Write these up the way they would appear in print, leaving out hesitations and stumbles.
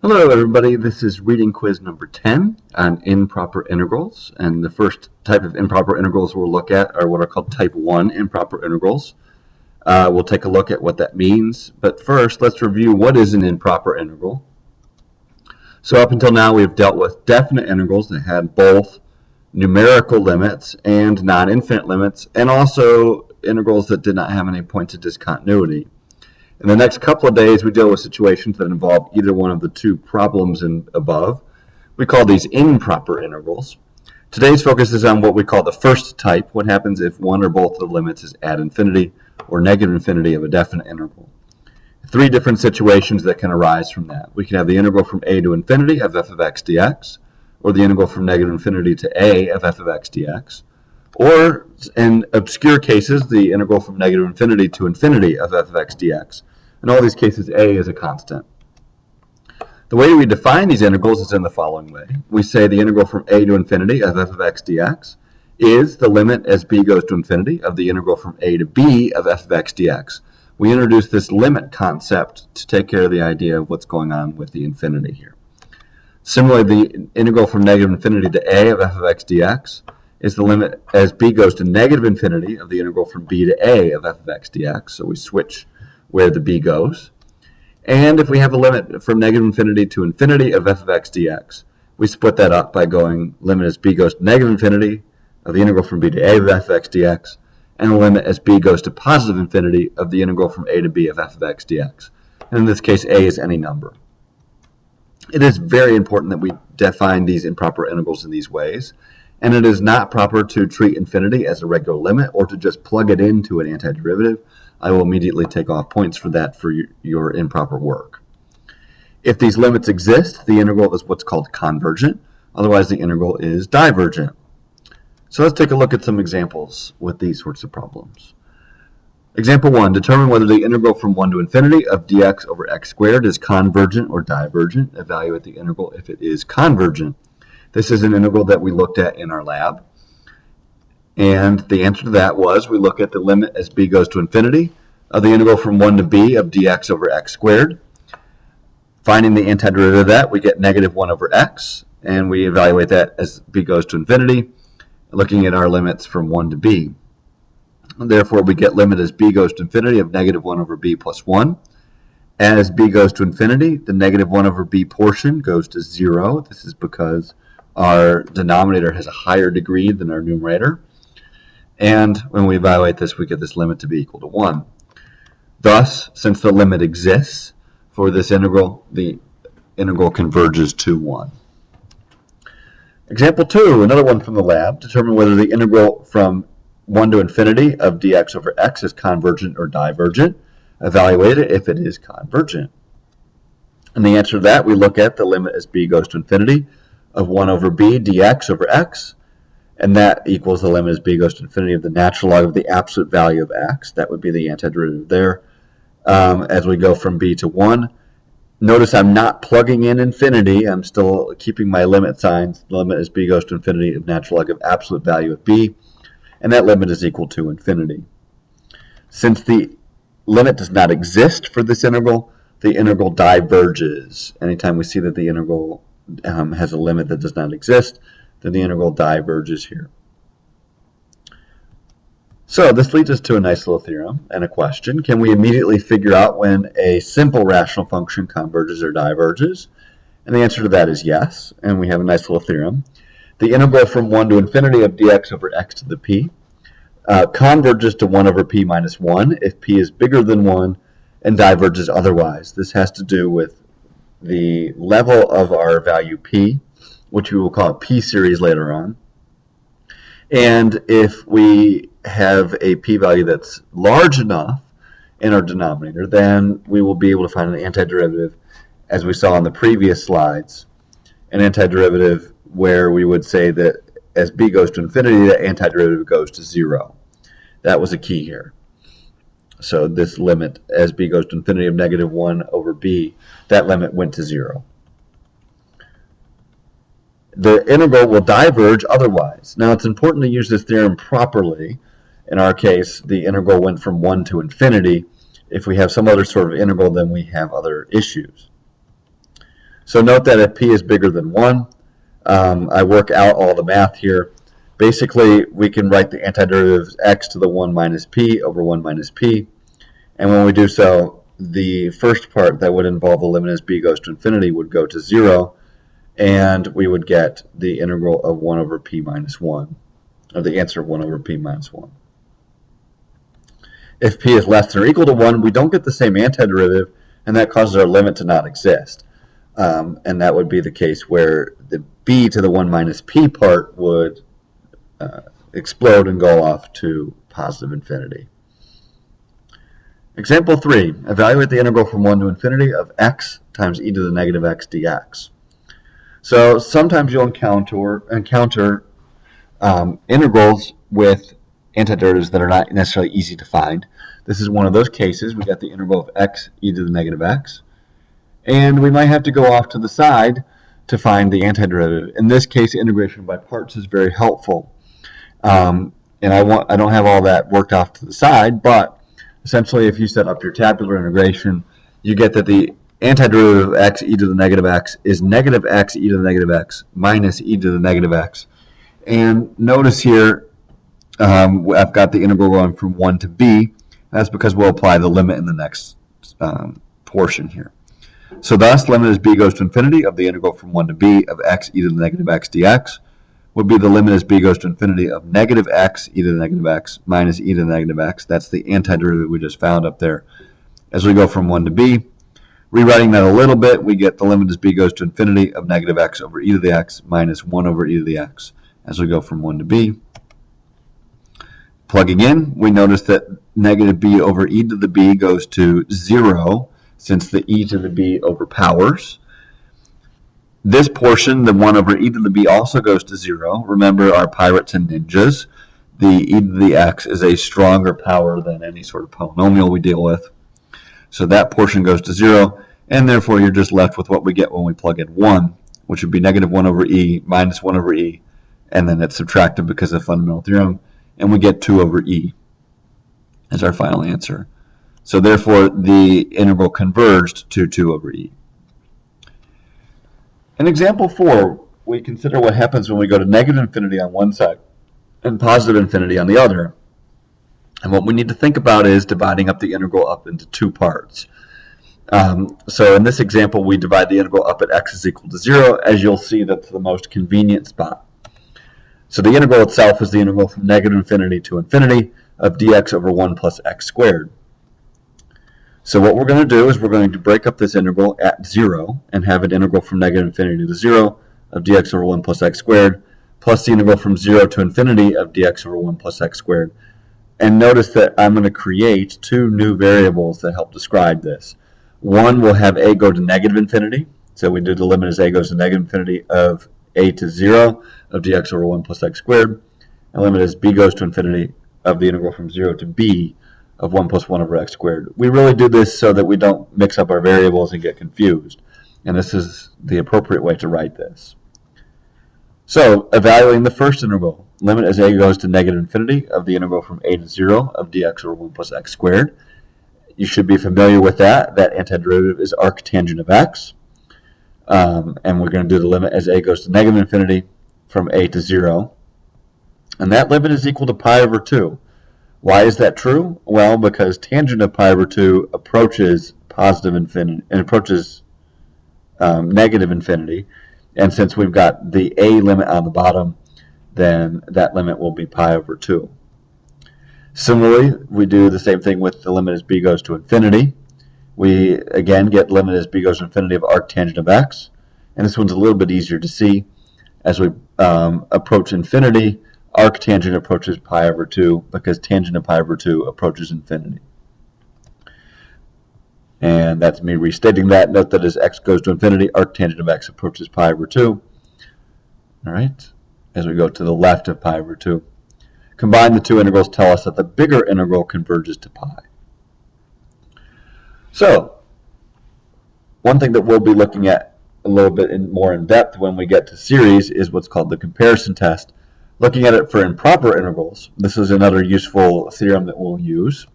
Hello everybody, this is reading quiz number 10 on improper integrals, and the first type of improper integrals we'll look at are what are called type 1 improper integrals. We'll take a look at what that means, but first let's review what is an improper integral. So up until now we've dealt with definite integrals that had both numerical limits and non-infinite limits, and also integrals that did not have any points of discontinuity. In the next couple of days, we deal with situations that involve either one of the two problems above. We call these improper integrals. Today's focus is on what we call the first type. What happens if one or both of the limits is at infinity or negative infinity of a definite integral? Three different situations that can arise from that. We can have the integral from a to infinity of f of x dx, or the integral from negative infinity to a of f of x dx, or in obscure cases, the integral from negative infinity to infinity of f of x dx. In all these cases, a is a constant. The way we define these integrals is in the following way. We say the integral from a to infinity of f of x dx is the limit as b goes to infinity of the integral from a to b of f of x dx. We introduce this limit concept to take care of the idea of what's going on with the infinity here. Similarly, the integral from negative infinity to a of f of x dx is the limit as b goes to negative infinity of the integral from b to a of f of x dx. So we switch where the b goes. And if we have a limit from negative infinity to infinity of f of x dx, we split that up by going limit as b goes to negative infinity of the integral from b to a of f of x dx, and a limit as b goes to positive infinity of the integral from a to b of f of x dx. And in this case, a is any number. It is very important that we define these improper integrals in these ways, and it is not proper to treat infinity as a regular limit or to just plug it into an antiderivative. I will immediately take off points for that for your improper work. If these limits exist, the integral is what's called convergent. Otherwise, the integral is divergent. So let's take a look at some examples with these sorts of problems. Example 1, determine whether the integral from 1 to infinity of dx over x squared is convergent or divergent. Evaluate the integral if it is convergent. This is an integral that we looked at in our lab. And the answer to that was we look at the limit as b goes to infinity of the integral from 1 to b of dx over x squared. Finding the antiderivative of that, we get negative 1 over x, and we evaluate that as b goes to infinity, looking at our limits from 1 to b. And therefore, we get limit as b goes to infinity of negative 1 over b plus 1. As b goes to infinity, the negative 1 over b portion goes to 0. This is because our denominator has a higher degree than our numerator. And when we evaluate this, we get this limit to be equal to 1. Thus, since the limit exists for this integral, the integral converges to 1. Example 2, another one from the lab. Determine whether the integral from 1 to infinity of dx over x is convergent or divergent. Evaluate it if it is convergent. And the answer to that, we look at the limit as b goes to infinity of 1 over b dx over x. And that equals the limit as b goes to infinity of the natural log of the absolute value of x. That would be the antiderivative there. As we go from b to 1, notice I'm not plugging in infinity. I'm still keeping my limit signs. The limit as b goes to infinity of natural log of absolute value of b. And that limit is equal to infinity. Since the limit does not exist for this integral, the integral diverges. Anytime we see that the integral has a limit that does not exist, then the integral diverges here. So this leads us to a nice little theorem and a question. Can we immediately figure out when a simple rational function converges or diverges? And the answer to that is yes, and we have a nice little theorem. The integral from 1 to infinity of dx over x to the p converges to 1 over p minus 1 if p is bigger than 1 and diverges otherwise. This has to do with the level of our value p, which we will call p series later on. And if we have a p-value that's large enough in our denominator, then we will be able to find an antiderivative, as we saw on the previous slides, an antiderivative where we would say that as b goes to infinity, the antiderivative goes to 0. That was a key here. So this limit as b goes to infinity of negative 1 over b, that limit went to 0. The integral will diverge otherwise. Now it's important to use this theorem properly. In our case, the integral went from 1 to infinity. If we have some other sort of integral, then we have other issues. So note that if p is bigger than 1, I work out all the math here. Basically, we can write the antiderivative as x to the 1 minus p over 1 minus p. And when we do so, the first part that would involve the limit as b goes to infinity would go to 0, and we would get the integral of 1 over p minus 1, or the answer of 1 over p minus 1. If p is less than or equal to 1, we don't get the same antiderivative, and that causes our limit to not exist. And that would be the case where the b to the 1 minus p part would explode and go off to positive infinity. Example 3, evaluate the integral from 1 to infinity of x times e to the negative x dx. So sometimes you'll encounter integrals with antiderivatives that are not necessarily easy to find. This is one of those cases. We got the integral of x e to the negative x, and we might have to go off to the side to find the antiderivative. In this case, integration by parts is very helpful. And I don't have all that worked off to the side, but essentially if you set up your tabular integration, you get that the antiderivative of x e to the negative x is negative x e to the negative x minus e to the negative x. And notice here, I've got the integral going from 1 to b. That's because we'll apply the limit in the next portion here. So thus, limit as b goes to infinity of the integral from 1 to b of x e to the negative x dx would be the limit as b goes to infinity of negative x e to the negative x minus e to the negative x. That's the antiderivative we just found up there as we go from 1 to b. Rewriting that a little bit, we get the limit as b goes to infinity of negative x over e to the x minus 1 over e to the x as we go from 1 to b. Plugging in, we notice that negative b over e to the b goes to 0 since the e to the b overpowers. This portion, the 1 over e to the b, also goes to 0. Remember our pirates and ninjas. The e to the x is a stronger power than any sort of polynomial we deal with. So that portion goes to 0, and therefore you're just left with what we get when we plug in 1, which would be negative 1 over e minus 1 over e, and then it's subtracted because of fundamental theorem, and we get 2 over e as our final answer. So therefore the integral converged to 2 over e. In example 4, we consider what happens when we go to negative infinity on one side and positive infinity on the other. And what we need to think about is dividing up the integral up into two parts. So in this example, we divide the integral up at x is equal to 0. As you'll see, that's the most convenient spot. So the integral itself is the integral from negative infinity to infinity of dx over 1 plus x squared. So what we're going to do is we're going to break up this integral at 0 and have an integral from negative infinity to 0 of dx over 1 plus x squared plus the integral from 0 to infinity of dx over 1 plus x squared. And notice that I'm going to create two new variables that help describe this. One will have a go to negative infinity. So we did the limit as a goes to negative infinity of a to 0 of dx over 1 plus x squared. And limit as b goes to infinity of the integral from 0 to b of 1 plus 1 over x squared. We really do this so that we don't mix up our variables and get confused. And this is the appropriate way to write this. So, evaluating the first integral, limit as a goes to negative infinity of the integral from a to 0 of dx over 1 plus x squared. You should be familiar with that. That antiderivative is arctangent of x. And we're going to do the limit as a goes to negative infinity from a to 0. And that limit is equal to pi over 2. Why is that true? Well, because tangent of pi over 2 approaches positive infinity and approaches negative infinity. And since we've got the a limit on the bottom, then that limit will be pi over 2. Similarly, we do the same thing with the limit as b goes to infinity. We again get limit as b goes to infinity of arctangent of x. And this one's a little bit easier to see. As we approach infinity, arctangent approaches pi over 2 because tangent of pi over 2 approaches infinity. And that's me restating that. Note that as x goes to infinity, arctangent of x approaches pi over 2. All right, as we go to the left of pi over 2. Combine the two integrals tell us that the bigger integral converges to pi. So, one thing that we'll be looking at a little bit more in depth when we get to series is what's called the comparison test. Looking at it for improper integrals, this is another useful theorem that we'll use.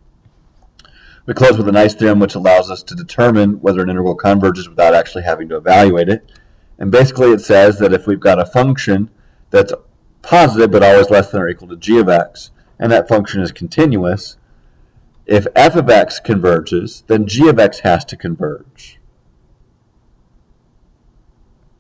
We close with a nice theorem which allows us to determine whether an integral converges without actually having to evaluate it. And basically it says that if we've got a function that's positive but always less than or equal to g of x, and that function is continuous, if f of x converges, then g of x has to converge.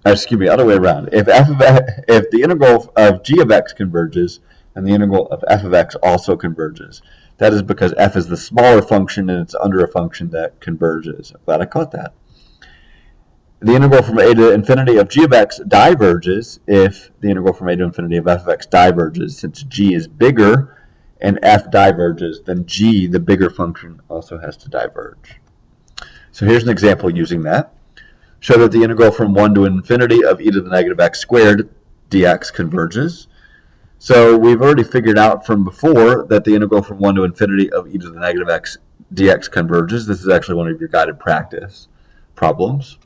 Excuse me, other way around. If the integral of g of x converges, then the integral of f of x also converges. That is because f is the smaller function and it's under a function that converges. I'm glad I caught that. The integral from a to infinity of g of x diverges if the integral from a to infinity of f of x diverges. Since g is bigger and f diverges, then g, the bigger function, also has to diverge. So here's an example using that. Show that the integral from 1 to infinity of e to the negative x squared dx converges. So we've already figured out from before that the integral from 1 to infinity of e to the negative x dx converges. This is actually one of your guided practice problems.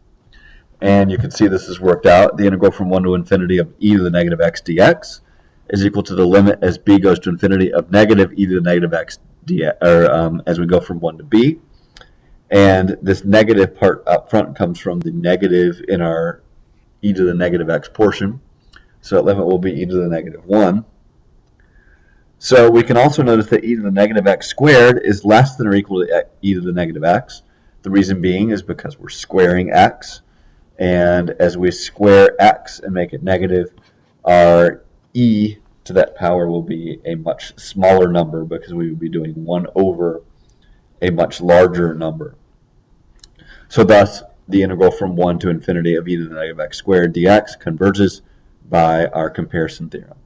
And you can see this is worked out. The integral from 1 to infinity of e to the negative x dx is equal to the limit as b goes to infinity of negative e to the negative x dx, or as we go from 1 to b. And this negative part up front comes from the negative in our e to the negative x portion. So that limit will be e to the negative 1. So we can also notice that e to the negative x squared is less than or equal to e to the negative x. The reason being is because we're squaring x. And as we square x and make it negative, our e to that power will be a much smaller number because we would be doing 1 over a much larger number. So thus, the integral from 1 to infinity of e to the negative x squared dx converges by our comparison theorem.